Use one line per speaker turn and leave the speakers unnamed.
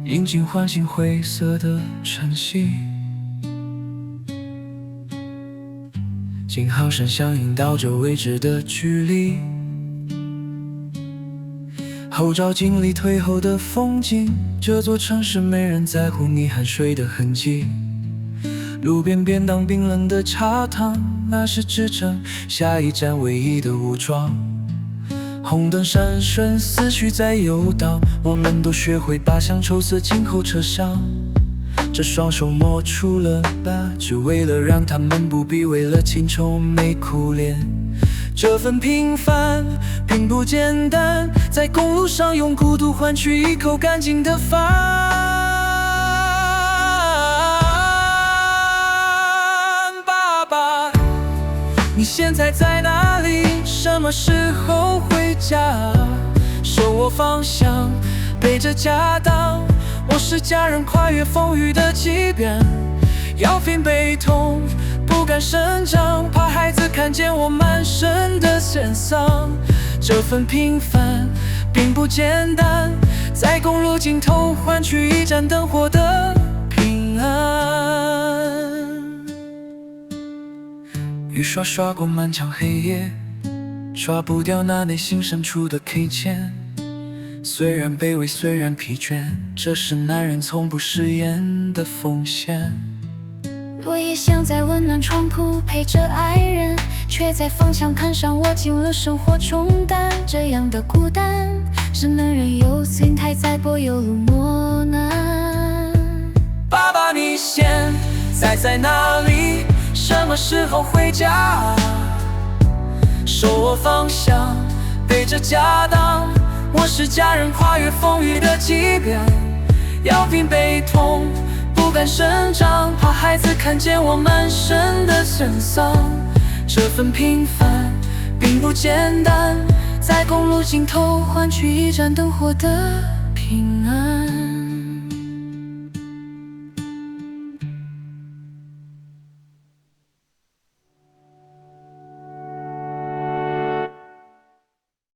引颈唤醒灰色的晨曦。信号声响应到这未知的距离，后照镜里退后的风景，这座城市没人在乎你酣睡的痕迹。路边便当冰冷的茶汤，那是支撑下一站唯一的武装。红灯闪烁，思绪在游荡，我们都学会把乡愁塞进后车厢。这双手摸出了疤，只为了让他们不必为了情愁没苦恋。这份平凡并不简单，在公路上用孤独换取一口干净的饭。爸爸，你现在在哪里？什么时候回家？手握方向，背着家当，我是家人跨越风雨的即便，要拼悲痛，不敢声张，怕孩子看见我满身的沧桑。这份平凡并不简单，在公路尽头换取一盏灯火的平安。雨刷过漫长黑夜，刷不掉那内心深处的 K 键。虽然卑微，虽然疲倦，这是男人从不食言的奉献。
我也想在温暖床铺陪着爱人，却在方向盘上握紧了生活重担。这样的孤单，是男人有心态在柏油路磨难。
爸爸，你现在哪里？什么时候回家？手握方向，背着家当，我是家人跨越风雨的即便，要拼悲痛，不敢声张，怕孩子看见我满身的沧桑。这份平凡并不简单，在公路尽头换取一盏灯火的平安。